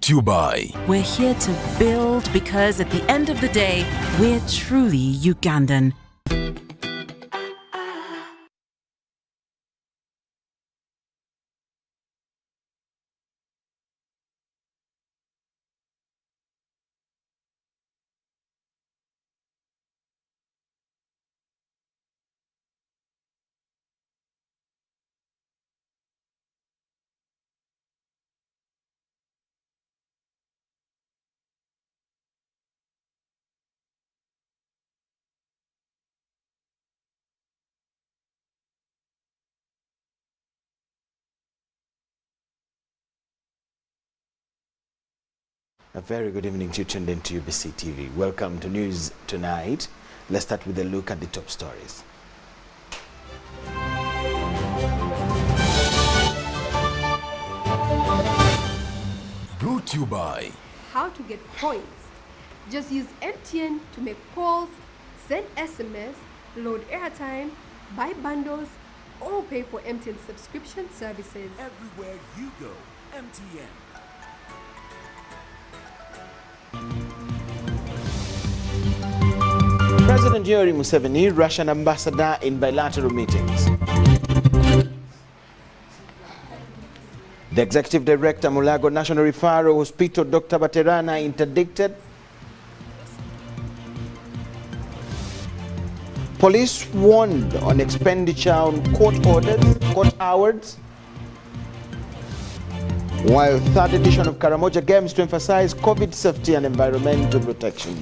Brought to you by... We're here to build because at the end of the day, we're truly Ugandan. A very good evening to you tuned in to UBC TV. Welcome to News Tonight. Let's start with a look at the top stories. Brought to you by... How to get points. Just use MTN to make calls, send SMS, load airtime, buy bundles, or pay for MTN subscription services. Everywhere you go, MTN. President Yoweri Museveni, Russian ambassador in bilateral meetings. The Executive Director, Mulago National Referral Hospital, Dr. Baterana, interdicted. Police warned on expenditure on court orders, court hours. While third edition of Karamoja Games to emphasize COVID safety and environmental protection.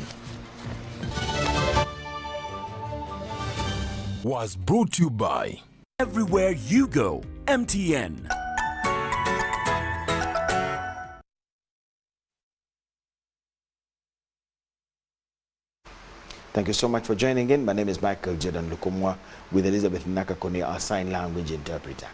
Was brought to you by... Everywhere you go, MTN. Thank you so much for joining in. My name is Micheal Lukomwa with Elizabeth Nakakone, our sign language interpreter.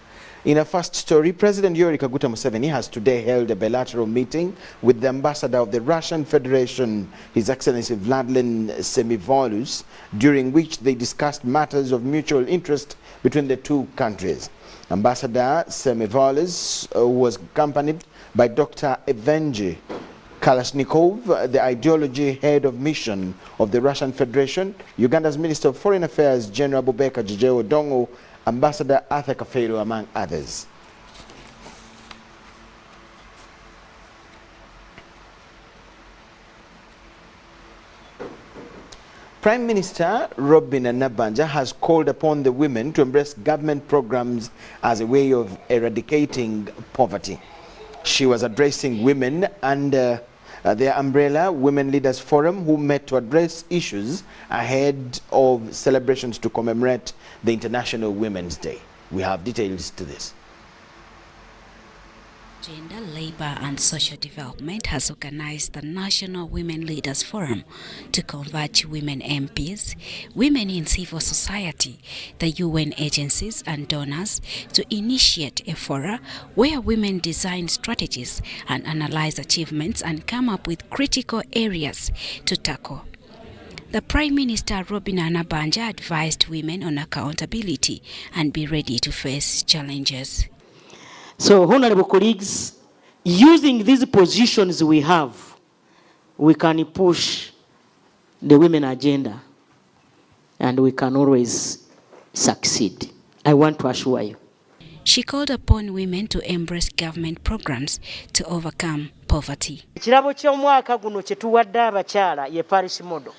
In a first story, President Yoweri Kaguta Museveni has today held a bilateral meeting with the ambassador of the Russian Federation, His Excellency Vladimir Semivolius, during which they discussed matters of mutual interest between the two countries. Ambassador Semivolius was accompanied by Dr. Evgeny Kalashnikov, the ideology head of mission of the Russian Federation, Uganda's Minister of Foreign Affairs, General Bobeka Jije Odongo, Ambassador Arthur Kafero, among others. Prime Minister Robin Nabanja has called upon the women to embrace government programs as a way of eradicating poverty. She was addressing women under their umbrella Women Leaders Forum, who met to address issues ahead of celebrations to commemorate the International Women's Day. We have details to this. Gender, Labor and Social Development has organized the National Women Leaders Forum to converge women MPs, women in civil society, the UN agencies and donors to initiate a forum where women design strategies and analyze achievements and come up with critical areas to tackle. The Prime Minister Robin Nabanja advised women on accountability and be ready to face challenges. So, honorable colleagues, using these positions we have, we can push the women agenda and we can always succeed. I want to assure you. She called upon women to embrace government programs to overcome poverty. Ekirabo ky'omwaka guno kye tuwadde abakyala ye parish model.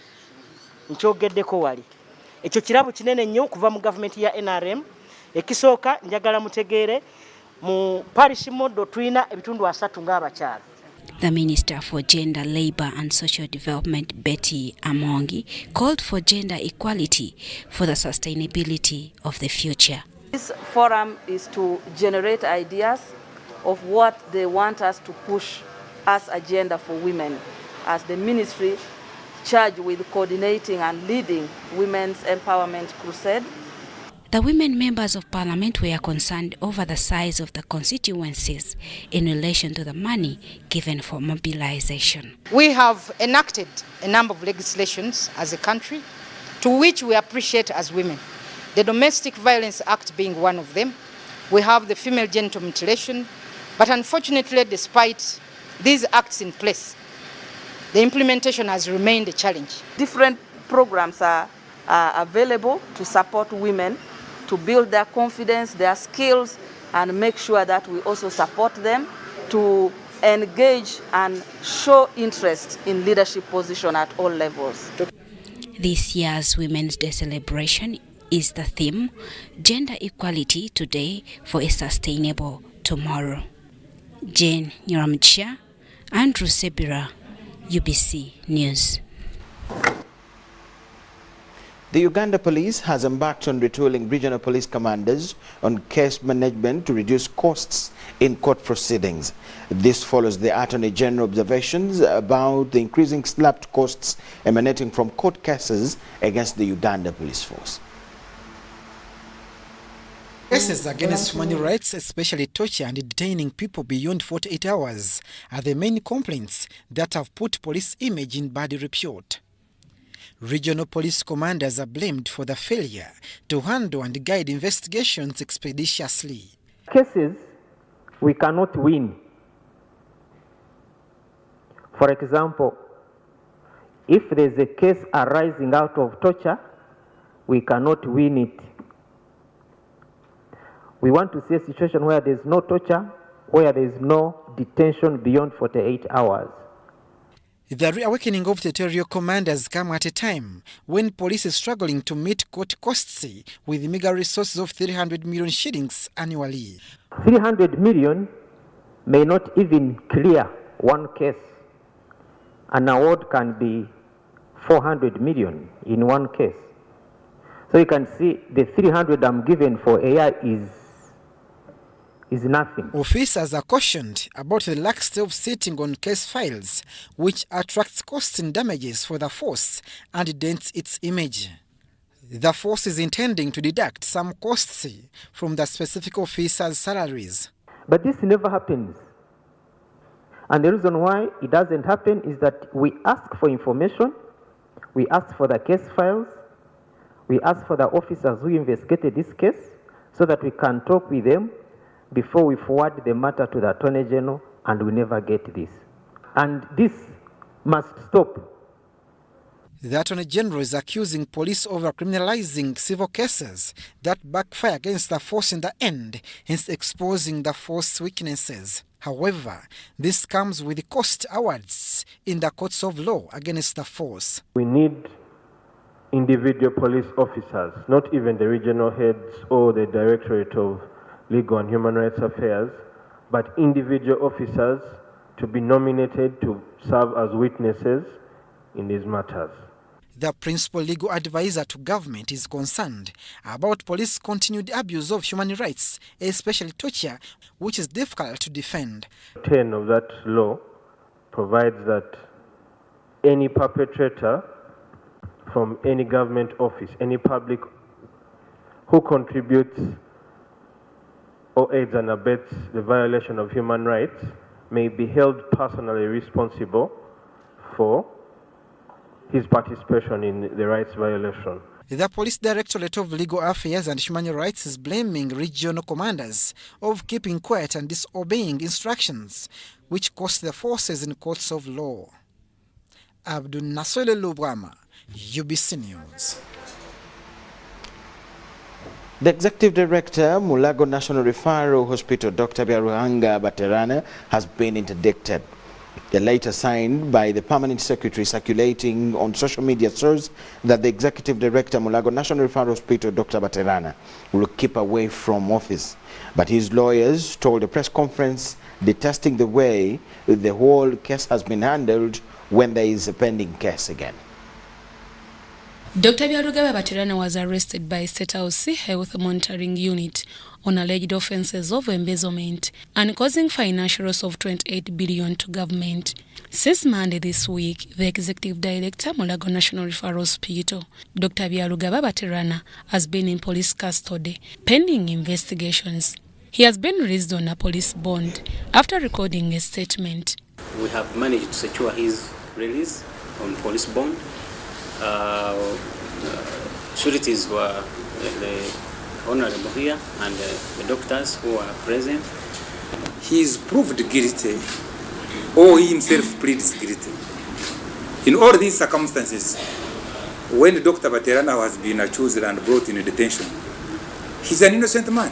Nkyogeddeko wali. Ekyo kirabo kinene nnyo okuva mu gavumenti ya NRM. Ekisooka njagala mutegeere mu parish model tulina ebitundu 3 ng'abakyala. The Minister for Gender, Labor and Social Development, Betty Amongi, called for gender equality for the sustainability of the future. This forum is to generate ideas of what they want us to push as agenda for women, as the ministry charged with coordinating and leading women's empowerment crusade. The women members of parliament were concerned over the size of the constituencies in relation to the money given for mobilization. We have enacted a number of legislations as a country to which we appreciate as women. The Domestic Violence Act being one of them. We have the female genital mutilation, but unfortunately, despite these acts in place, the implementation has remained a challenge. Different programs are available to support women to build their confidence, their skills, and make sure that we also support them to engage and show interest in leadership position at all levels. This year's Women's Day celebration is the theme, Gender Equality Today for a Sustainable Tomorrow. Jane Nyoramchia, Andrew Sebira, UBC News. The Uganda Police has embarked on retooling regional police commanders on case management to reduce costs in court proceedings. This follows the Attorney General observations about the increasing slapped costs emanating from court cases against the Uganda Police Force. Cases against human rights, especially torture and detaining people beyond 48 hours, are the main complaints that have put police image in bad repute. Regional police commanders are blamed for the failure to handle and guide investigations expeditiously. Cases we cannot win. For example, if there is a case arising out of torture, we cannot win it. We want to see a situation where there is no torture, where there is no detention beyond 48 hours. The reawakening of territorial commanders come at a time when police is struggling to meet court costs with meager resources of 300 million shillings annually. 300 million may not even clear one case. An award can be 400 million in one case. So you can see the 300 I'm given for AI is nothing. Officers are cautioned about the laxity of sitting on case files, which attracts costs and damages for the force and dents its image. The force is intending to deduct some costs from the specific officers' salaries. But this never happens. And the reason why it doesn't happen is that we ask for information, we ask for the case files, we ask for the officers who investigated this case so that we can talk with them before we forward the matter to the Attorney General, and we never get this. And this must stop. The Attorney General is accusing police of criminalizing civil cases that backfire against the force in the end, hence exposing the force's weaknesses. However, this comes with cost awards in the courts of law against the force. We need individual police officers, not even the regional heads or the Directorate of Legal and Human Rights Affairs, but individual officers to be nominated to serve as witnesses in these matters. The principal legal advisor to government is concerned about police continued abuse of human rights, especially torture, which is difficult to defend. 10 of that law provides that any perpetrator from any government office, any public who contributes or aids and abets the violation of human rights may be held personally responsible for his participation in the rights violation. The Police Directorate of Legal Affairs and Human Rights is blaming regional commanders of keeping quiet and disobeying instructions, which cost the forces in courts of law. Abdul Nasole Lubwama, UBC News. The Executive Director, Mulago National Referral Hospital, Dr. Biaruhanga Baterana, has been interdicted. The letter signed by the Permanent Secretary circulating on social media shows that the Executive Director, Mulago National Referral Hospital, Dr. Baterana, will keep away from office. But his lawyers told a press conference detesting the way the whole case has been handled when there is a pending case again. Dr. Biaruhanga Baterana was arrested by State House Health Monitoring Unit on alleged offences of embezzlement and causing financial loss of 28 billion to government. Since Monday this week, the Executive Director, Mulago National Referral Hospital, Dr. Biaruhanga Baterana, has been in police custody pending investigations. He has been released on a police bond after recording a statement. We have managed to secure his release on police bond. Sureties were the Honorable here and the doctors who are present. He is proved guilty or he himself pleads guilty. In all these circumstances, when Dr. Baterana has been accused and brought in detention, he's an innocent man.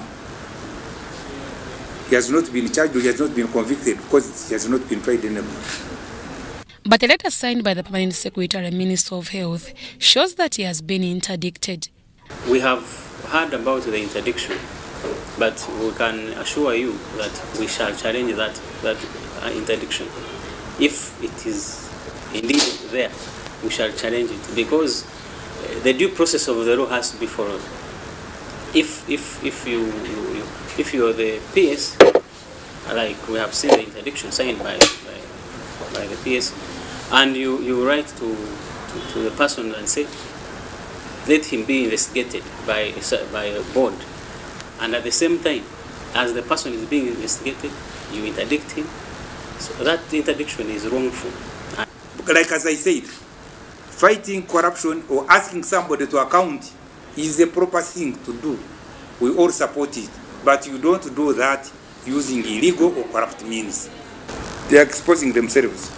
He has not been charged, he has not been convicted because he has not been tried anymore. But a letter signed by the Permanent Secretary and Minister of Health shows that he has been interdicted. We have heard about the interdiction, but we can assure you that we shall challenge that interdiction. If it is indeed there, we shall challenge it, because the due process of the law has to be followed. If you are the PS, like we have seen the interdiction signed by the PS, and you write to the person and say, let him be investigated by a board, and at the same time, as the person is being investigated, you interdict him, so that interdiction is wrongful. Like as I said, fighting corruption or asking somebody to account is the proper thing to do. We all support it, but you don't do that using illegal or corrupt means. They are exposing themselves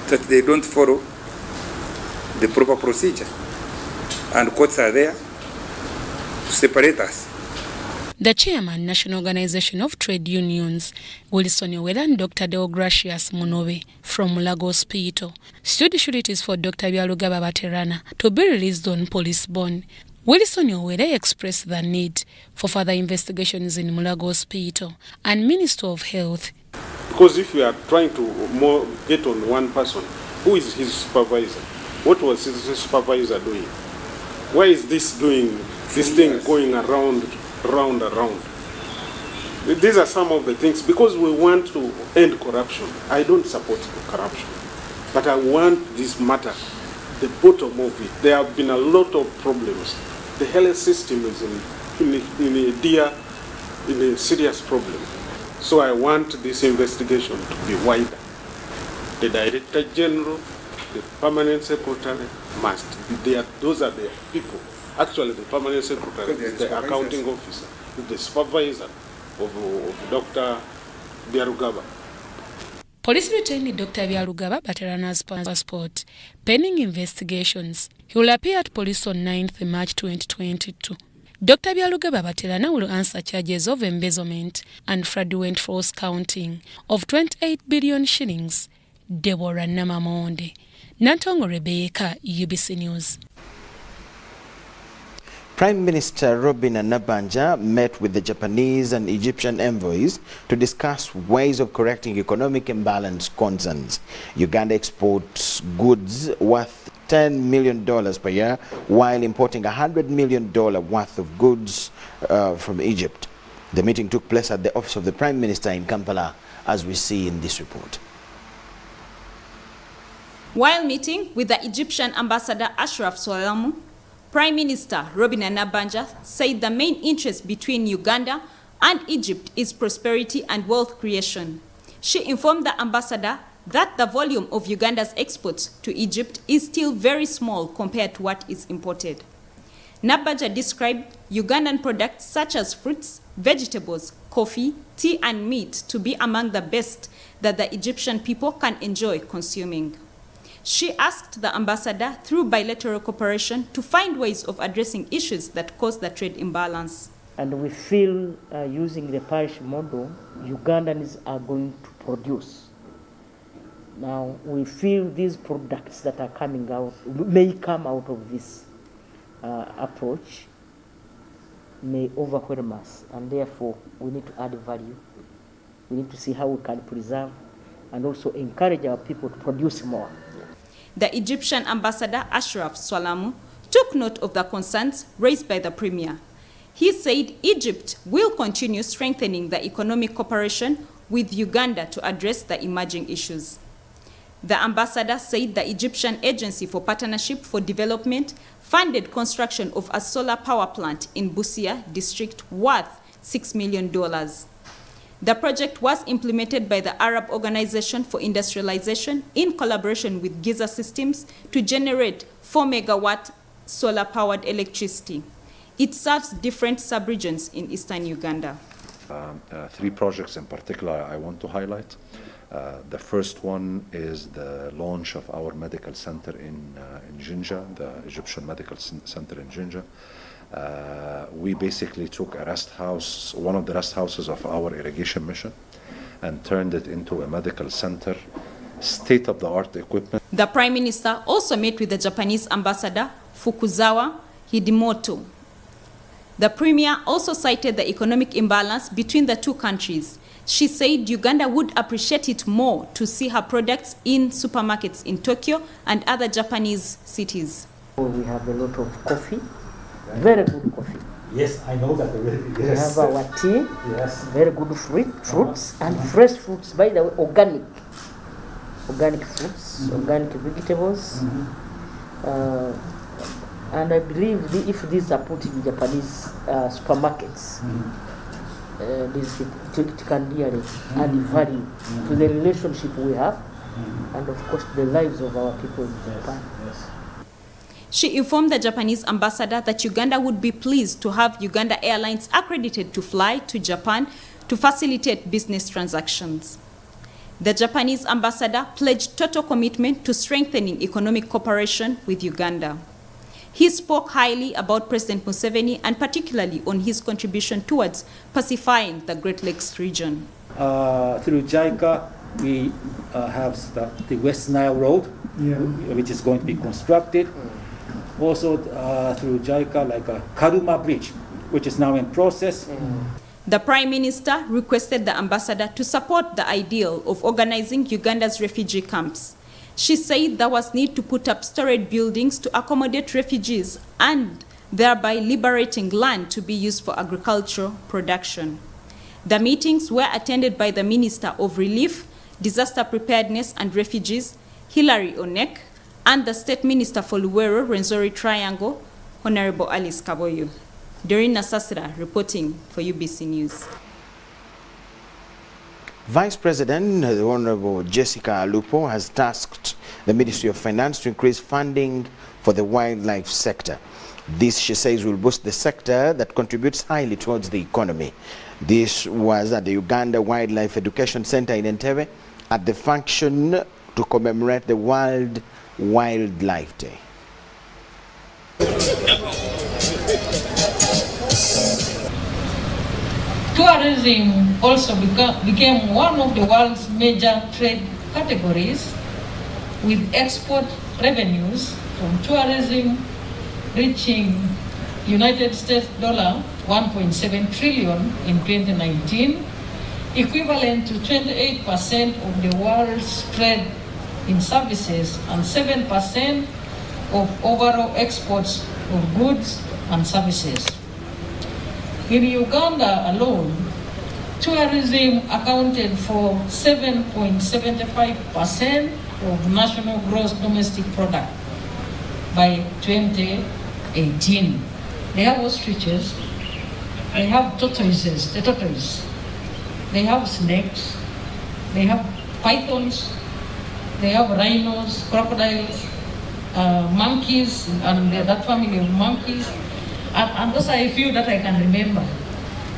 that they don't follow the proper procedure, and courts are there to separate us. The chairman, National Organization of Trade Unions, Wilson Owera, and Dr. Deogracius Munobe from Mulago Hospital stood sureties for Dr. Byalugaba Baterana to be released on police bond. Wilson Owera expressed the need for further investigations in Mulago Hospital and Minister of Health. Because if you are trying to get on one person, who is his supervisor? What was his supervisor doing? Why is this thing going around? These are some of the things, because we want to end corruption. I don't support corruption, but I want this matter, the bottom of it. There have been a lot of problems. The health system is in a serious problem. So I want this investigation to be wider. The Director General, the Permanent Secretary must be there. Those are the people. Actually, the Permanent Secretary is the accounting officer, is the supervisor of Dr. Byalugaba. Police retained Dr. Byalugaba Baterana's passport pending investigations. He will appear at police on 9th March 2022. Dr. Byalugaba Baterana will answer charges of embezzlement and fraudulent false counting of 28 billion shillings. Deborah Namamonde, Nantongo Rebecca, UBC News. Prime Minister Robin Nabanja met with the Japanese and Egyptian envoys to discuss ways of correcting economic imbalance concerns. Uganda exports goods worth $10 million per year while importing $100 million worth of goods from Egypt. The meeting took place at the office of the Prime Minister in Kampala, as we see in this report. While meeting with the Egyptian ambassador Ashraf Swalamu, Prime Minister Robin Nabanja said the main interest between Uganda and Egypt is prosperity and wealth creation. She informed the ambassador that the volume of Uganda's exports to Egypt is still very small compared to what is imported. Nabanja described Ugandan products such as fruits, vegetables, coffee, tea and meat to be among the best that the Egyptian people can enjoy consuming. She asked the ambassador, through bilateral cooperation, to find ways of addressing issues that cause the trade imbalance. And we feel using the parish model, Ugandans are going to produce. Now, we feel these products that are coming out, may come out of this approach, may overwhelm us, and therefore we need to add value. We need to see how we can preserve and also encourage our people to produce more. The Egyptian ambassador Ashraf Swalamu took note of the concerns raised by the premier. He said Egypt will continue strengthening the economic cooperation with Uganda to address the emerging issues. The ambassador said the Egyptian Agency for Partnership for Development funded construction of a solar power plant in Busia district worth $6 million. The project was implemented by the Arab Organization for Industrialization in collaboration with Giza Systems to generate 4 megawatt solar-powered electricity. It serves different sub-regions in eastern Uganda. 3 projects in particular I want to highlight. The first one is the launch of our medical center in Jinja, the Egyptian Medical Center in Jinja. We basically took a rest house, one of the rest houses of our irrigation mission, and turned it into a medical center, state-of-the-art equipment. The Prime Minister also met with the Japanese ambassador, Fukuzawa Hidimoto. The Premier also cited the economic imbalance between the two countries. She said Uganda would appreciate it more to see her products in supermarkets in Tokyo and other Japanese cities. We have a lot of coffee, very good coffee. Yes, I know that already. Yes. We have our tea, yes. Very good fruits, and fresh fruits, by the way, organic fruits, organic vegetables. And I believe if these are put in Japanese supermarkets, it can really add value to the relationship we have, and of course the lives of our people in Japan. She informed the Japanese ambassador that Uganda would be pleased to have Uganda Airlines accredited to fly to Japan to facilitate business transactions. The Japanese ambassador pledged total commitment to strengthening economic cooperation with Uganda. He spoke highly about President Museveni and particularly on his contribution towards pacifying the Great Lakes region. Through JICA, we have the West Nile Road, which is going to be constructed. Also through JICA, like a Karuma Bridge, which is now in process. The Prime Minister requested the ambassador to support the ideal of organizing Uganda's refugee camps. She said there was need to put up storage buildings to accommodate refugees and thereby liberating land to be used for agricultural production. The meetings were attended by the Minister of Relief, Disaster Preparedness and Refugees, Hilary Onek, and the State Minister for Luwero Rwenzori Triangle, Honorable Alice Kaboyo. Doreen Nasasira reporting for UBC News. Vice President, the Honorable Jessica Alupo, has tasked the Ministry of Finance to increase funding for the wildlife sector. This, she says, will boost the sector that contributes highly towards the economy. This was at the Uganda Wildlife Education Center in Entebbe at the function to commemorate the World Wildlife Day. Tourism also became one of the world's major trade categories, with export revenues from tourism reaching United States $1.7 trillion in 2019, equivalent to 28% of the world's trade in services and 7% of overall exports of goods and services. In Uganda alone, tourism accounted for 7.75% of national gross domestic product by 2018. They have ostriches, they have tortoises, the tortoise, they have snakes, they have pythons, they have rhinos, crocodiles, monkeys, and that family of monkeys. And those are a few that I can remember.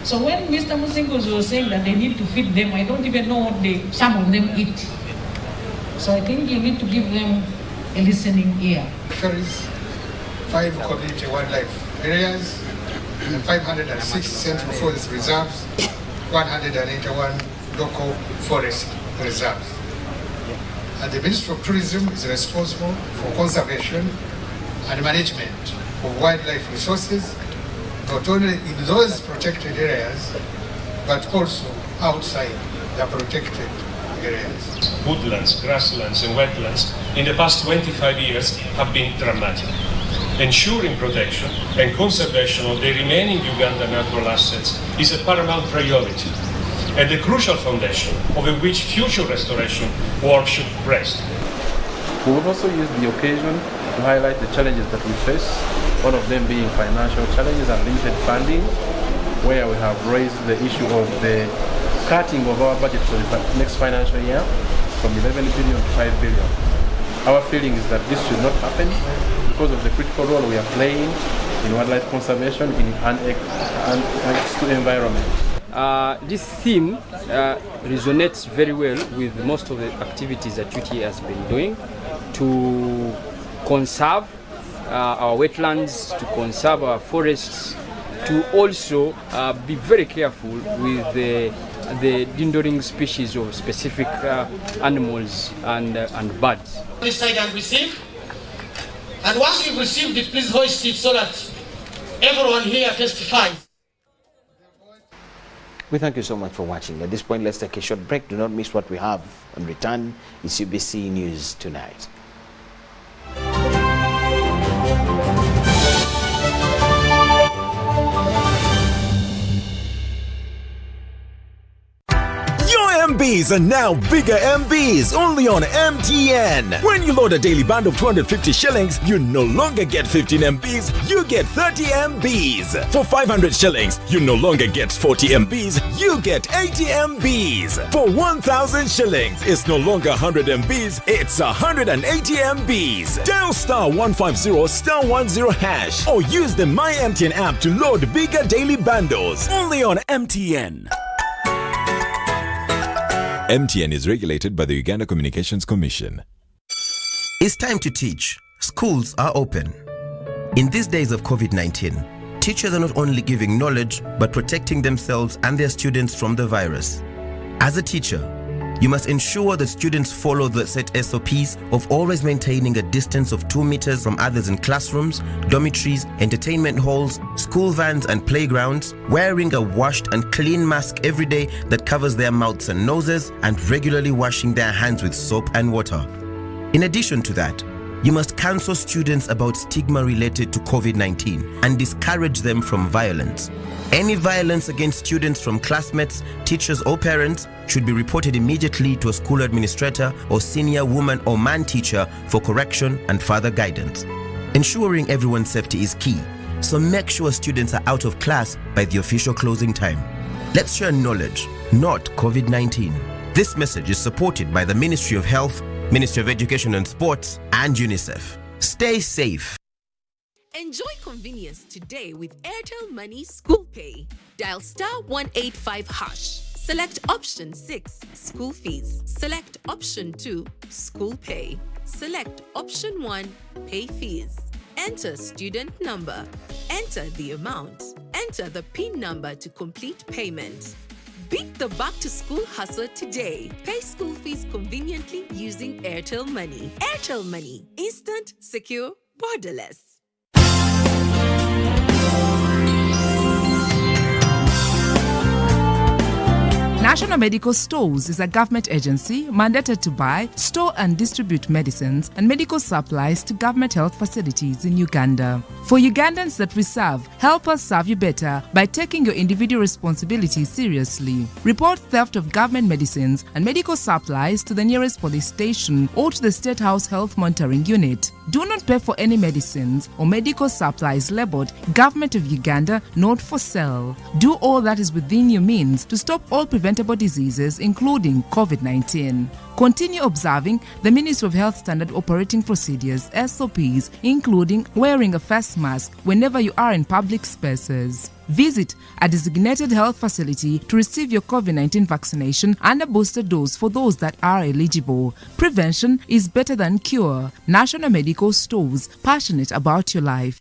So when Mr. Musingos was saying that they need to feed them, I don't even know what some of them eat. So I think you need to give them a listening ear. There is 5 community wildlife areas, and 506 central forest reserves, 181 local forest reserves. And the Ministry of Tourism is responsible for conservation and management of wildlife resources, not only in those protected areas, but also outside the protected areas. Woodlands, grasslands and wetlands in the past 25 years have been dramatic. Ensuring protection and conservation of the remaining Uganda natural assets is a paramount priority and the crucial foundation over which future restoration work should rest. We will also use the occasion to highlight the challenges that we face, one of them being financial challenges and limited funding, where we have raised the issue of the cutting of our budget for the next financial year from 11 billion to 5 billion. Our feeling is that this should not happen because of the critical role we are playing in wildlife conservation in an environment. This theme resonates very well with most of the activities that UTA has been doing to conserve our wetlands, to conserve our forests, to also be very careful with the endangered species of specific animals and birds. This side and receive. And once you've received it, please hoist it so that everyone here testifies. We thank you so much for watching. At this point, let's take a short break. Do not miss what we have on return. It's UBC News Tonight. MBs are now bigger MBs only on MTN. When you load a daily band of 250 shillings, you no longer get 15 MBs, you get 30 MBs. For 500 shillings, you no longer get 40 MBs, you get 80 MBs. For 1,000 shillings, it's no longer 100 MBs, it's 180 MBs. Dial *150*10# or use the My MTN app to load bigger daily bundles only on MTN. MTN is regulated by the Uganda Communications Commission. It's time to teach. Schools are open. In these days of COVID-19, teachers are not only giving knowledge, but protecting themselves and their students from the virus. As a teacher, you must ensure that students follow the set SOPs of always maintaining a distance of 2 meters from others in classrooms, dormitories, entertainment halls, school vans and playgrounds, wearing a washed and clean mask every day that covers their mouths and noses, and regularly washing their hands with soap and water. In addition to that, you must counsel students about stigma related to COVID-19 and discourage them from violence. Any violence against students from classmates, teachers or parents should be reported immediately to a school administrator or senior woman or man teacher for correction and further guidance. Ensuring everyone's safety is key, so make sure students are out of class by the official closing time. Let's share knowledge, not COVID-19. This message is supported by the Ministry of Health, Ministry of Education and Sports, and UNICEF. Stay safe. Enjoy convenience today with Airtel Money School Pay. Dial *185#. Select option 6, school fees. Select option 2, school pay. Select option 1, pay fees. Enter student number. Enter the amount. Enter the PIN number to complete payment. Beat the back-to-school hustle today. Pay school fees conveniently using Airtel Money. Airtel Money. Instant, secure, borderless. National Medical Stores is a government agency mandated to buy, store and distribute medicines and medical supplies to government health facilities in Uganda. For Ugandans that we serve, help us serve you better by taking your individual responsibilities seriously. Report theft of government medicines and medical supplies to the nearest police station or to the State House Health Monitoring Unit. Do not pay for any medicines or medical supplies labeled Government of Uganda, not for sale. Do all that is within your means to stop all preventable diseases, including COVID-19. Continue observing the Ministry of Health Standard Operating Procedures, SOPs, including wearing a face mask whenever you are in public spaces. Visit a designated health facility to receive your COVID-19 vaccination and a booster dose for those that are eligible. Prevention is better than cure. National Medical Stores, passionate about your life.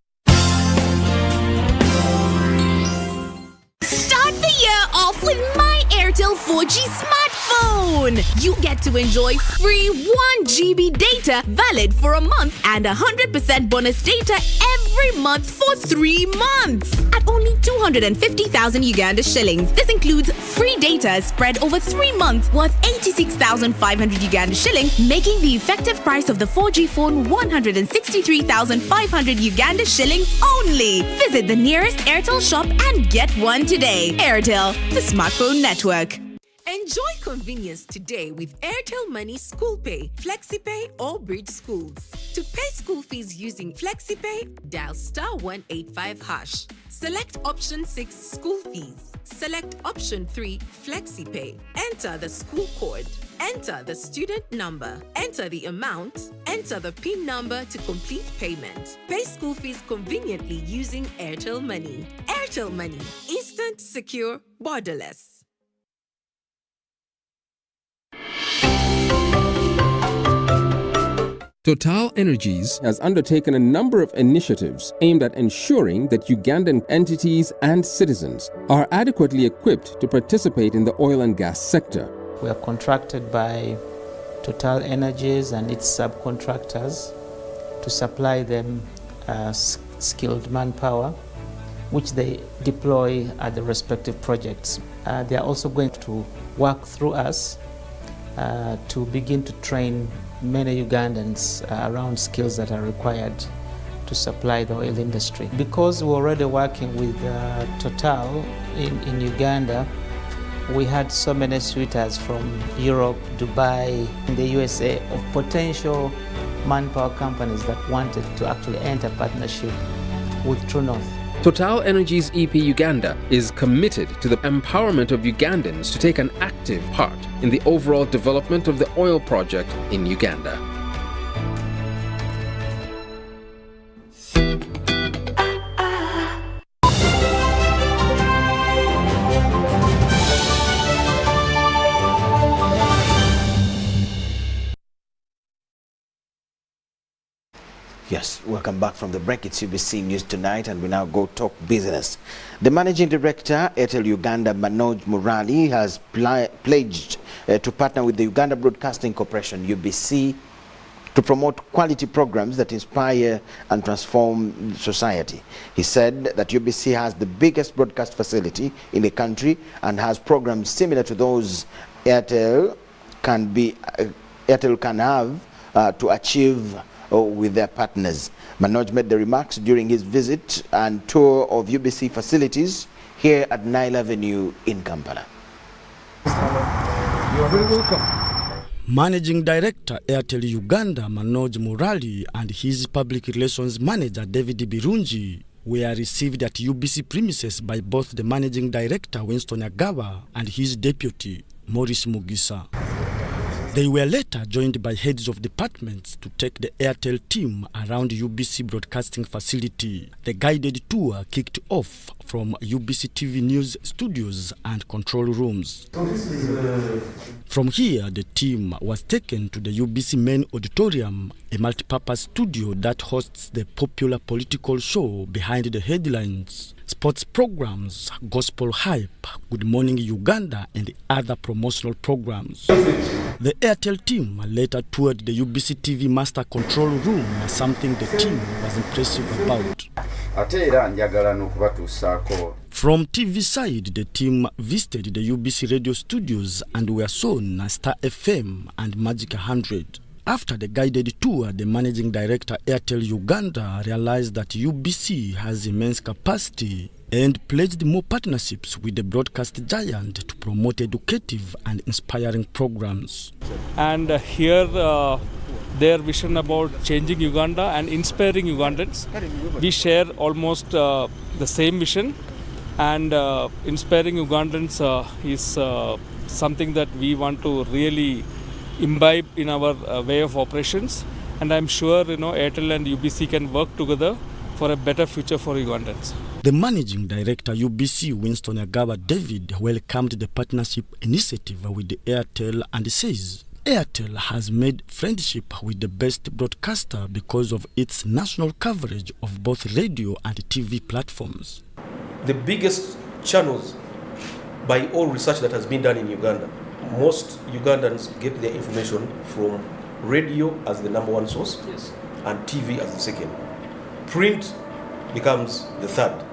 Start the year off with my Airtel 4G smartphone. You get to enjoy free 1 GB data valid for a month and 100% bonus data every month for 3 months at only 250,000 Uganda shillings. This includes free data spread over 3 months worth 86,500 Uganda shillings, making the effective price of the 4G phone 163,500 Uganda shillings only. Visit the nearest Airtel shop and get one today. Airtel, the smartphone network. Enjoy convenience today with Airtel Money School Pay, FlexiPay, or Bridge Schools. To pay school fees using FlexiPay, dial *185#. Select option 6, school fees. Select option 3, FlexiPay. Enter the school code. Enter the student number. Enter the amount. Enter the PIN number to complete payment. Pay school fees conveniently using Airtel Money. Airtel Money. Instant, secure, borderless. Total Energies has undertaken a number of initiatives aimed at ensuring that Ugandan entities and citizens are adequately equipped to participate in the oil and gas sector. We are contracted by Total Energies and its subcontractors to supply them skilled manpower, which they deploy at the respective projects. They are also going to work through us to begin to train many Ugandans around skills that are required to supply the oil industry. Because we're already working with Total in Uganda, we had so many suitors from Europe, Dubai, and the USA of potential manpower companies that wanted to actually enter partnership with True North. Total Energies EP Uganda is committed to the empowerment of Ugandans to take an active part in the overall development of the oil project in Uganda. Yes, welcome back from the break. It's UBC News Tonight, and we now go talk business. The Managing Director, Airtel Uganda, Manoj Murali, has pledged to partner with the Uganda Broadcasting Corporation, UBC, to promote quality programs that inspire and transform society. He said that UBC has the biggest broadcast facility in the country and has programs similar to those Airtel can have to achieve with their partners. Manoj made the remarks during his visit and tour of UBC facilities here at Nile Avenue in Kampala. You are very welcome. Managing Director Airtel Uganda Manoj Murali and his Public Relations Manager David Birungi were received at UBC premises by both the Managing Director Winston Agawa and his Deputy Maurice Mugisa. They were later joined by heads of departments to take the Airtel team around UBC broadcasting facility. The guided tour kicked off from UBC TV News studios and control rooms. From here, the team was taken to the UBC main auditorium, a multipurpose studio that hosts the popular political show Behind the Headlines, sports programs, gospel hype, Good Morning Uganda, and other promotional programs. The Airtel team later toured the UBC TV master control room, something the team was impressive about. From TV side, the team visited the UBC radio studios and were shown Star FM and Magic 100. After the guided tour, the Managing Director Airtel Uganda realized that UBC has immense capacity and pledged more partnerships with the broadcast giant to promote educative and inspiring programs. And here their vision about changing Uganda and inspiring Ugandans, we share almost the same vision, and inspiring Ugandans is something that we want to really imbibe in our way of operations, and I'm sure Airtel and UBC can work together for a better future for Ugandans. The Managing Director UBC Winston Agawa David welcomed the partnership initiative with the Airtel and says Airtel has made friendship with the best broadcaster because of its national coverage of both radio and TV platforms. The biggest channels by all research that has been done in Uganda, most Ugandans get their information from radio as the number one source, yes, and TV as the second. Print becomes the third.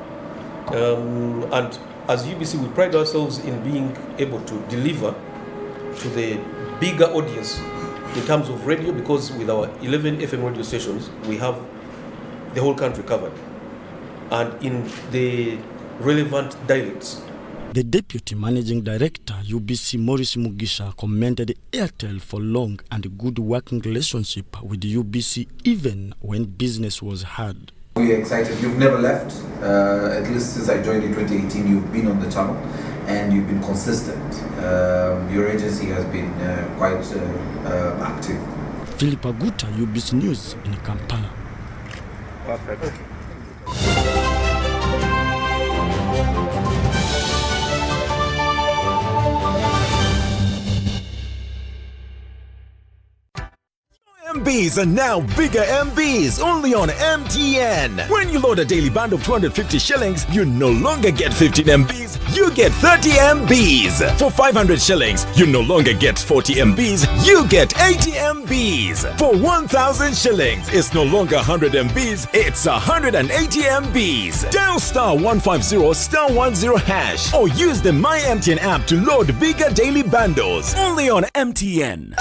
And as UBC, we pride ourselves in being able to deliver to the bigger audience in terms of radio, because with our 11 FM radio stations, we have the whole country covered, and in the relevant dialects. The Deputy Managing Director, UBC Maurice Mugisha, commended Airtel for long and good working relationship with UBC even when business was hard. We're excited. You've never left. At least since I joined in 2018, you've been on the channel and you've been consistent. Your agency has been quite active. Philip Aguta, UBC News in Kampala. Perfect. MBs are now bigger MBs only on MTN. When you load a daily bundle of 250 shillings, you no longer get 15 MBs, you get 30 MBs. For 500 shillings, you no longer get 40 MBs, you get 80 MBs. For 1,000 shillings, it's no longer 100 MBs, it's 180 MBs. Dial *150*10# or use the My MTN app to load bigger daily bundles only on MTN.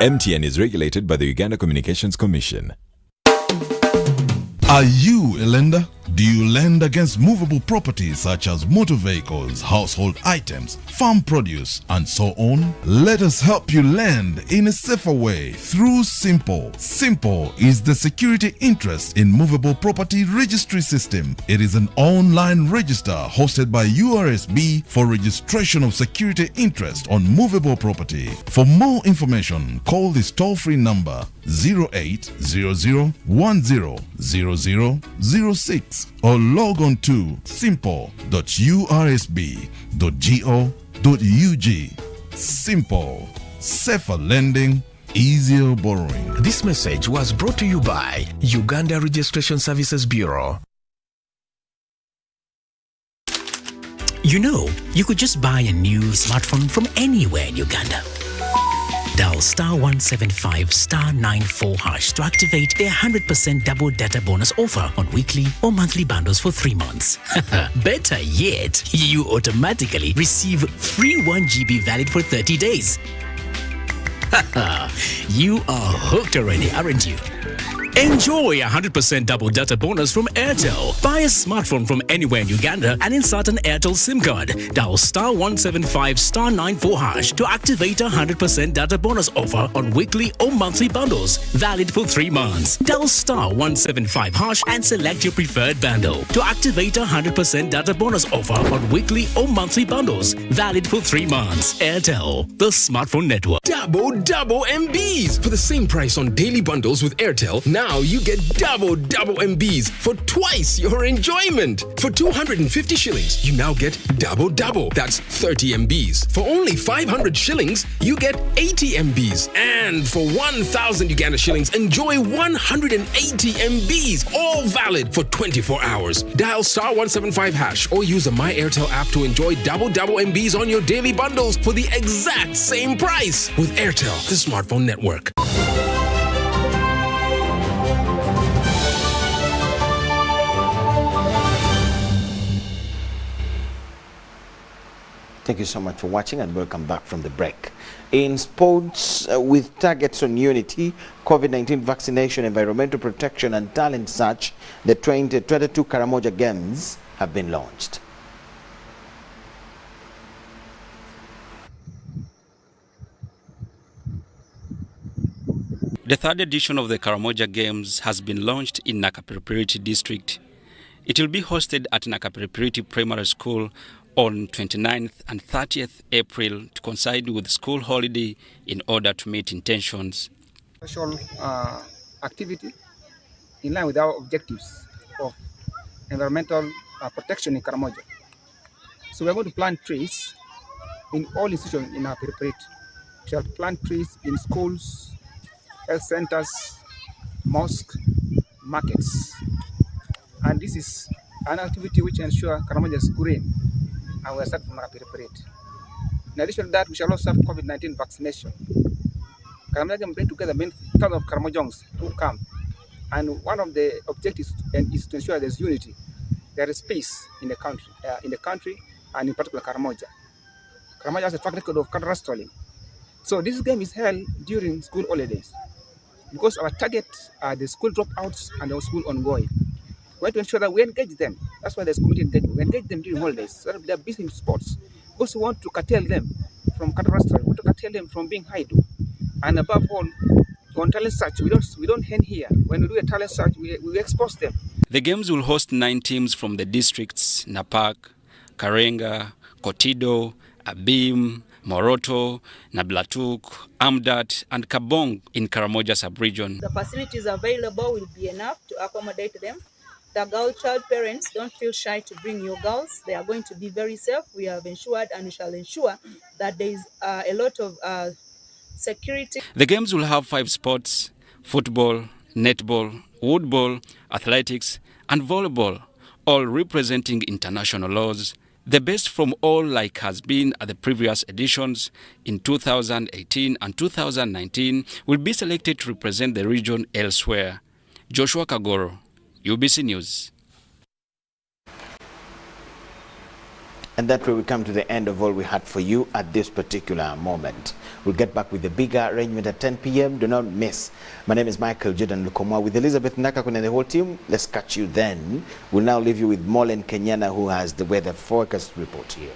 MTN is regulated by the Uganda Communications Commission. Are you a lender? Do you lend against movable properties such as motor vehicles, household items, farm produce, and so on? Let us help you lend in a safer way through Simple. Simple is the security interest in movable property registry system. It is an online register hosted by URSB for registration of security interest on movable property. For more information, call this toll-free number 0800100006 or log on to simple.ursb.go.ug. Simple. Safer lending, easier borrowing. This message was brought to you by Uganda Registration Services Bureau. You know, you could just buy a new smartphone from anywhere in Uganda. Dial *175*94# to activate their 100% double data bonus offer on weekly or monthly bundles for 3 months. Better yet, you automatically receive free 1 GB valid for 30 days. You are hooked already, aren't you? Enjoy 100% double data bonus from Airtel. Buy a smartphone from anywhere in Uganda and insert an Airtel SIM card. Dial *175*94# to activate a 100% data bonus offer on weekly or monthly bundles, valid for 3 months. Dial *175# and select your preferred bundle to activate a 100% data bonus offer on weekly or monthly bundles, valid for 3 months. Airtel, the smartphone network. Double MBs for the same price on daily bundles with Airtel. Now you get double MBs for twice your enjoyment. For 250 shillings, you now get double. That's 30 MBs. For only 500 shillings, you get 80 MBs. And for 1,000 Uganda shillings, enjoy 180 MBs, all valid for 24 hours. Dial *175# or use the My Airtel app to enjoy double MBs on your daily bundles for the exact same price with Airtel, the smartphone network. Thank you so much for watching and welcome back from the break. In sports, with targets on unity, COVID-19 vaccination, environmental protection and talent search, the 2022 Karamoja Games have been launched. The third edition of the Karamoja Games has been launched in Nakapiripiriti district. It will be hosted at Nakapiripiriti Primary School on 29th and 30th April to coincide with school holiday in order to meet intentions. Social activity in line with our objectives of environmental protection in Karamoja. So we're going to plant trees in all institutions in our Piripiriti. We shall plant trees in schools, health centers, mosques, markets. And this is an activity which ensures Karamoja is green. And we are starting from Piripiriti. In addition to that, we shall also have COVID-19 vaccination. Karamoja can bring together many thousands of Karamojongs who come. And one of the objectives is to ensure there's unity. There is peace in the country, and in particular Karamoja. Karamoja has a track record of cattle rustling. So this game is held during school holidays because our target are the school dropouts and the school ongoing. We want to ensure that we engage them. That's why there's community engagement. We engage them during holidays so that they're busy in sports. Because we want to curtail them from cattle rustling. We want to curtail them from being idle. And above all, on talent search, we don't hang here. When we do a talent search, we expose them. The games will host 9 teams from the districts Napak, Karenga, Kotido, Abim, Moroto, Nablatuk, Amdat, and Kabong in Karamoja sub-region. The facilities available will be enough to accommodate them. The girl child parents, don't feel shy to bring your girls. They are going to be very safe. We have ensured and we shall ensure that there is a lot of security. The games will have 5 sports: football, netball, woodball, athletics, and volleyball, all representing international laws. The best from all, like has been at the previous editions in 2018 and 2019, will be selected to represent the region elsewhere. Joshua Kagoro, UBC News. And that way we come to the end of all we had for you at this particular moment. We'll get back with the bigger arrangement at 10 p.m. Do not miss. My name is Micheal Jordan Lukomwa with Elizabeth Nakakun and the whole team. Let's catch you then. We'll now leave you with Molen Kenyana, who has the weather forecast report here.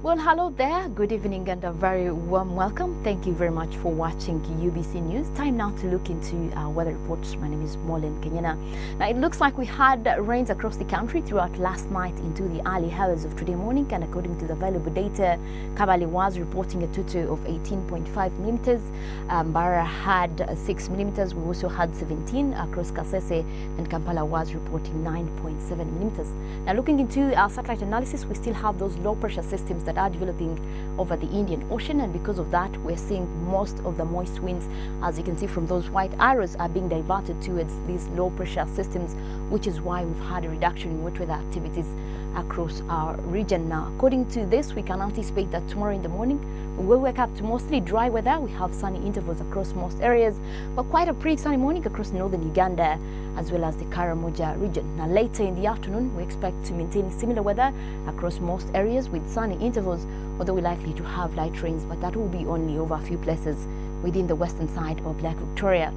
Well, hello there. Good evening and a very warm welcome. Thank you very much for watching UBC News. Time now to look into our weather reports. My name is Molen Kenyana. Now, it looks like we had rains across the country throughout last night into the early hours of today morning, and according to the available data, Kabale was reporting a total of 18.5 millimeters. Mbara had 6 millimeters. We also had 17 across Kasese, and Kampala was reporting 9.7 millimeters. Now, looking into our satellite analysis, we still have those low pressure systems that are developing over the Indian Ocean, and because of that we're seeing most of the moist winds, as you can see from those white arrows, are being diverted towards these low pressure systems, which is why we've had a reduction in wet weather activities across our region. Now, according to this, we can anticipate that tomorrow in the morning we will wake up to mostly dry weather. We have sunny intervals across most areas, but quite a pretty sunny morning across northern Uganda as well as the Karamoja region. Now, later in the afternoon we expect to maintain similar weather across most areas with sunny intervals, although we're likely to have light rains, but that will be only over a few places within the western side of Lake Victoria.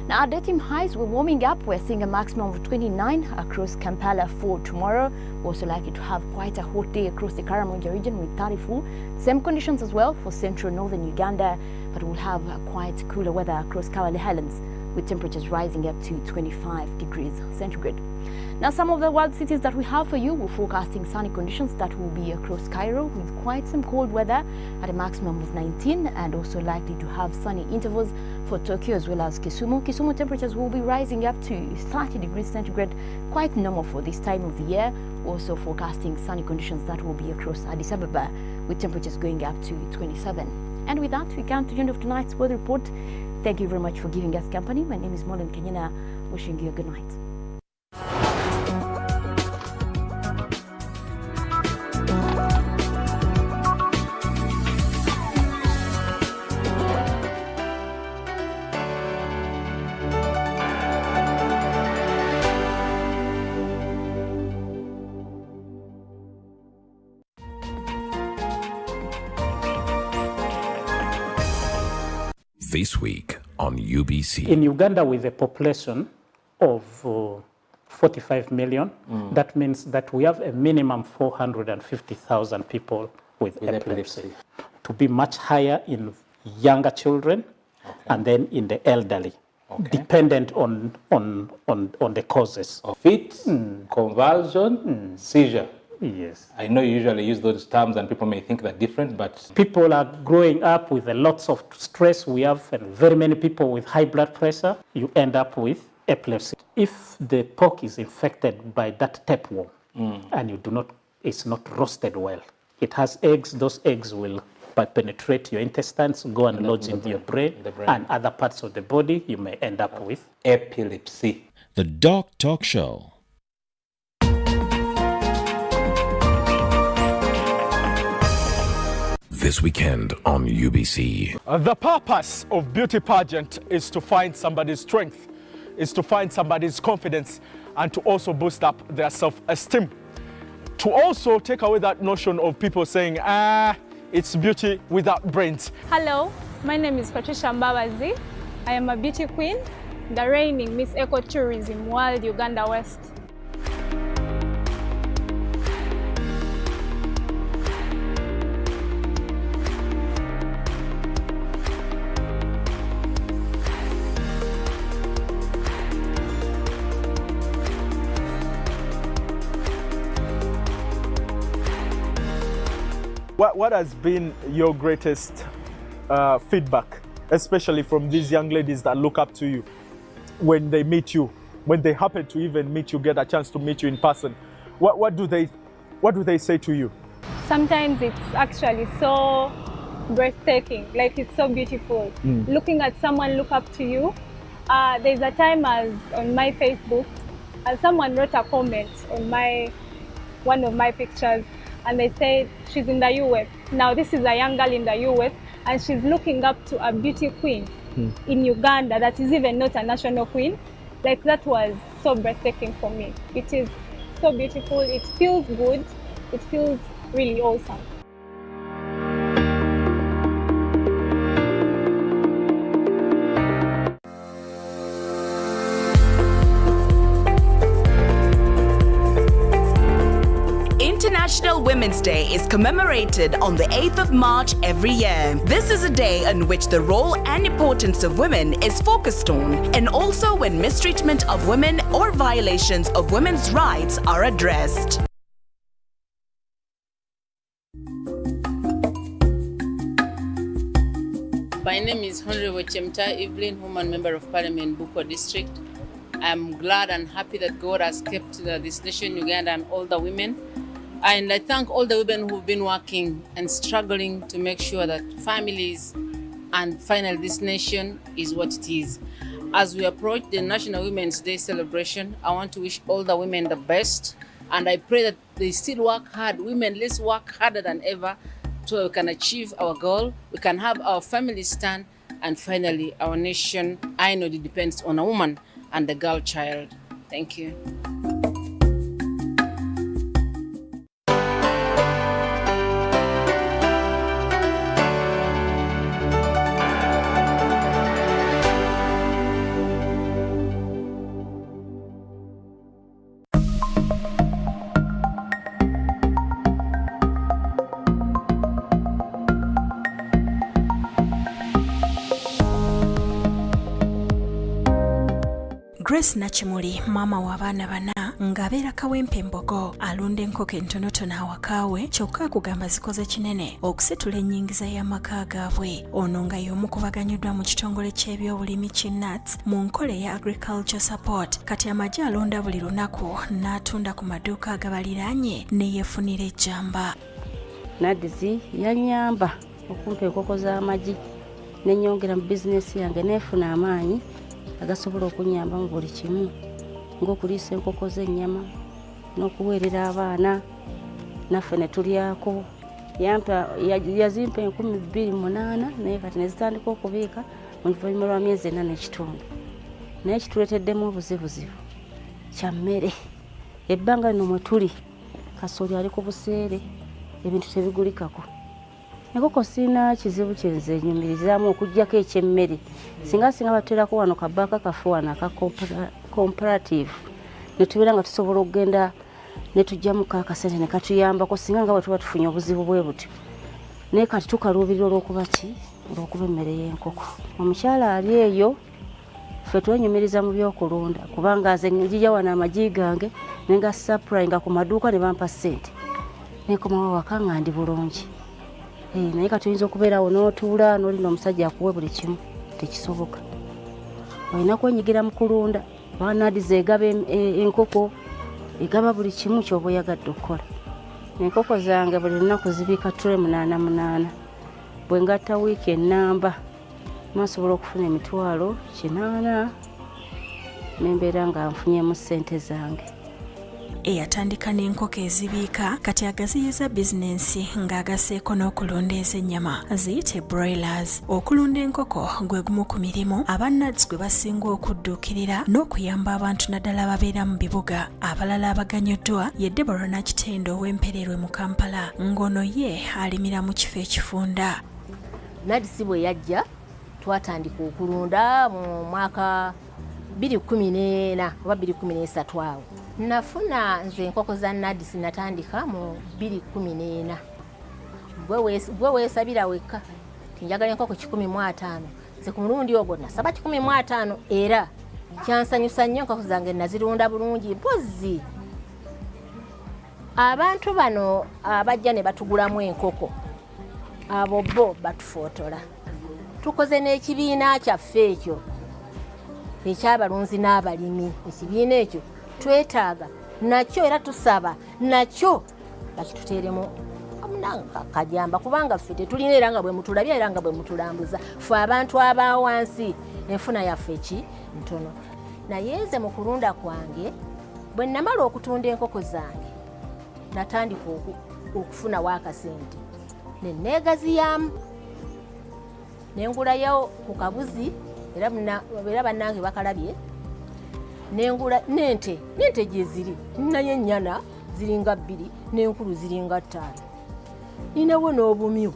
Now, our daytime highs, we're warming up. We're seeing a maximum of 29 across Kampala for tomorrow. We're also likely to have quite a hot day across the Karamoja region with 34. Same conditions as well for central northern Uganda, but we'll have quite cooler weather across Kawale Highlands with temperatures rising up to 25 degrees centigrade. Now, some of the world cities that we have for you, we're forecasting sunny conditions that will be across Cairo with quite some cold weather at a maximum of 19, and also likely to have sunny intervals for Tokyo as well as Kisumu. Kisumu temperatures will be rising up to 30 degrees centigrade, quite normal for this time of the year. We're also forecasting sunny conditions that will be across Addis Ababa with temperatures going up to 27. And with that, we come to the end of tonight's weather report. Thank you very much for giving us company. My name is Molen Kenyana, wishing you a good night. This week on UBC. In Uganda, with a population of 45 million, that means that we have a minimum 450,000 people with epilepsy. To be much higher in younger children, and then in the elderly, dependent on the causes. Fit, convulsion, seizure. Yes. I know you usually use those terms and people may think they're different, but... People are growing up with a lots of stress. We have very many people with high blood pressure. You end up with epilepsy. If the pork is infected by that tapeworm and you do not, it's not roasted well, it has eggs. Those eggs will penetrate your intestines, go and lodge in your brain and other parts of the body. You may end up with epilepsy. The Doc Talk Show. This weekend on UBC. The purpose of beauty pageant is to find somebody's strength, is to find somebody's confidence, and to also boost up their self-esteem. To also take away that notion of people saying, it's beauty without brains. Hello, my name is Patricia Mbabazi. I am a beauty queen, the reigning Miss Ecotourism World Uganda West. What has been your greatest feedback, especially from these young ladies that look up to you when they meet you, when they happen to even meet you, get a chance to meet you in person? What do they say to you? Sometimes it's actually so breathtaking. Like, it's so beautiful. Looking at someone look up to you. There's a time as on my Facebook, someone wrote a comment on one of my pictures, and they said she's in the US. Now this is a young girl in the US, and she's looking up to a beauty queen in Uganda that is even not a national queen. Like, that was so breathtaking for me. It is so beautiful. It feels good. It feels really awesome. International Women's Day is commemorated on the 8th of March every year. This is a day on which the role and importance of women is focused on, and also when mistreatment of women or violations of women's rights are addressed. My name is Honorable Chemta Evelyn, Woman Member of Parliament, Buko District. I'm glad and happy that God has kept this nation, Uganda, and all the women. And I thank all the women who've been working and struggling to make sure that families and finally this nation is what it is. As we approach the National Women's Day celebration, I want to wish all the women the best. And I pray that they still work hard. Women, let's work harder than ever so we can achieve our goal. We can have our families stand. And finally, our nation, I know it depends on a woman and the girl child. Thank you. Grace Nachimuli, mama w'abaana bana ng'abeera kawempe mbogo alunda enkoko entonotono awakaawe kyokka kugamba zikoze kinene okusitula ennyingiza y'amaka gaabwe. Ono nga y'omu ku baganyuddwa mu kitongole ky'ebyobulimi Kinnats mu nkola eya agriculture support. Kati amagi alonda buli lunaku n'atunda ku maduuka agabaliraanye ne yeefunira ejjamba. Nadizi yanyamba okumpa enkoko z'amagi n'ennyongera mu bizinesi yange neefuna amaanyi agasobola okunyamba mu buli kimu ng'okuliisa enkoko z'ennyama n'okuweerera abaana naffe ne tulyako. Yazimpa 28,000 naye kati ne zitandika okubiika mu luvannyuma lwa myezi 4 n'ekitundu. Naye kituleeteddemu obuzibuzibu kya mmere. Ebbanga lino mwe tuli kasooli ali ku buseere, ebintu tebigulikako. Enkoko sina kizibu kyenze nyumirizaamu okuggyako ekyemmere. Singa bateerako wano kabbaaka kafuwano aka comparative ne tubeera nga tusobola okugenda ne tujjamuko akasente ne katuyambako singa nga bwe tuba tufunye obuzibu bwe butyo. Naye kati tukaluubirira olw'okuba ki? Olw'okuba emmere y'enkoko. Omukyala ali eyo ffe twenyumiriza mu by'okulunda kubanga nze njija wano amagi gange ne nga supply nga ku maduuka ne bampa ssente. Nekomawo waka nga ndi bulungi. Naye kati oyinza okubeerawo n'otuula n'olina omusajja akuwe buli kimu tekisoboka. Olina kwenyigira mu kulunda. Nadizi egaba enkoko egaba buli kimu ky'oba oyagadde okukola. Enkoko zange buli lunaku zibiika tule 88. Bwe ngatta wiiki ennamba nasobola okufuna 800 nembeera nga nfunyemu ssente zange. Eyatandika n'enkoko ezibiika kati agaziyiza bizinensi ng'agaseeko n'okulunda ez'ennyama ziyite broilers. Okulunda enkoko gwe gumu ku mirimu abannadzi gwe basinga okudduukirira n'okuyamba abantu naddala ababeera mu bibuga. Abalala abaganyuddwa ye Deborah Nakitendo ow'Empererwe mu Kampala ng'ono ye alimira mu kifo ekifunda. Nadizi bwe yajja twatandika okulunda mu mwaka 2014 oba 2013 awo. Nafuna nze enkoko za Nadizi natandika mu 2014. Gwe weesabira wekka tinjagala enkoko 15. Nze ku mulundi ogwo nasaba 15 era kyansanyusa nnyo enkoko zange nazirunda bulungi mpozi. Abantu bano abajja ne batugulamu enkoko abo bo batufootola. Tukoze n'ekibiina kyaffe ekyo ekyabalunzi n'abalimi. Ekibiina ekyo twetaaga nakyo era tusaba nakyo bakituteeremu konna kajamba kubanga ffe tetulina era nga bwe mutulabya era nga bwe mutulambuza ffe abantu abawansi enfuna yaffe eki ntono naye nze mu kulunda kwange bwe namala okutunda enkoko zange natandika okufunawo akasente neneegaziyamu nengulayo ku kabuzi era bannange bakalabye nengula n'ente gye ziri naye ennyana ziringa 2 n'enkulu ziringa 5 ninawo n'obumyu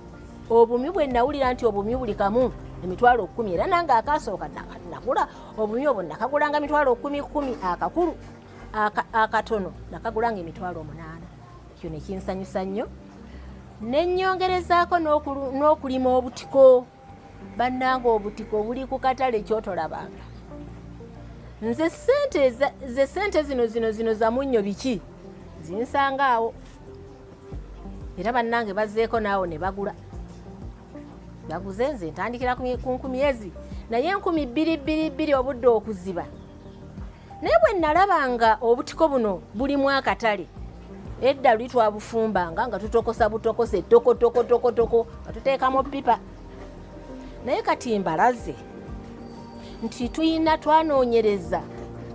bwe nawulira nti obumyu buli kamu emitwalo 10 era nange akasooka nakagula obumyu obwo nakagulanga emitwalo 10 akakulu akatono nakagulanga emitwalo 8 kyo nekinsanyusa nnyo nennyongerezaako n'okulima obutiko bannange obutiko buli ku katale kyotolabanga nze sente zino za munnyo biki zinsanga awo era bannange bazzeeko naawo ne bagula baguze nze ntandikira ku 10,000 naye 2,200 obudde okuziba naye bwe nalabanga obutiko buno bulimu akatale edda luli twabufumbanga nga tutokosa butokose toko nga tuteekamu pipa naye kati mbalaze nti tuyina twanoonyereza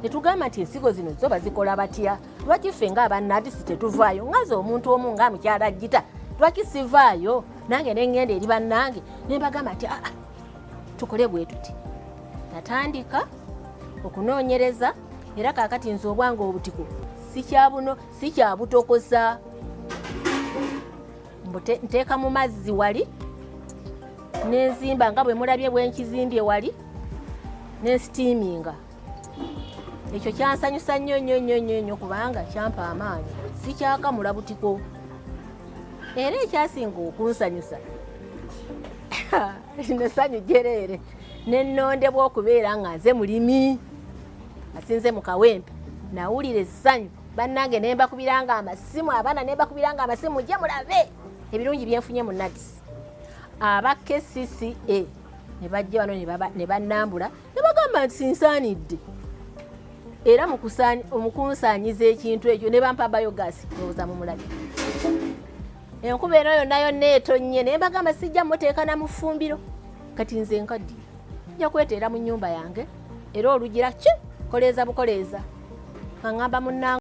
netugamba nti ensigo zino zo bazikola batya lwaki ffe ng'abannadisi tetuvaayo ngaze omuntu omu nga mukyala jjita lwaki sivaayo nange nengenda eri bannange nembagamba nti tukole bwe tuti natandika okunoonyereza era kaakati nze obwange obutiko sikyabutokosa nteeka mu mazzi wali nenzimba nga bwe mulabye bwenkizimbye wali nensitiiminga ekyo kyansanyusa nnyo kubanga kyampa amaanyi sikyakamula butiko era ekyasinga okunsanyusa nesanyu jereere nennondebwa okubeera nga nze mulimi asinze mu kawempe nawulira essanyu bannange nembakubiranga amasimu abaana nembakubiranga amasimu gye mulabe ebirungi byenfunye mu nadisi aba KCCA ne bajja wano ne bannambula ne bagamba nti sinsaanidde era mukunsaanyiza ekintu ekyo ne bampa bayogasi ndowooza mu mulabe enkuba eno yonna etonnye naye bagamba sijja muteeka na mufumbiro kati nze nkaddi nja kweteera mu nnyumba yange era olugira ki koleeza bukoleeza aŋŋamba munnange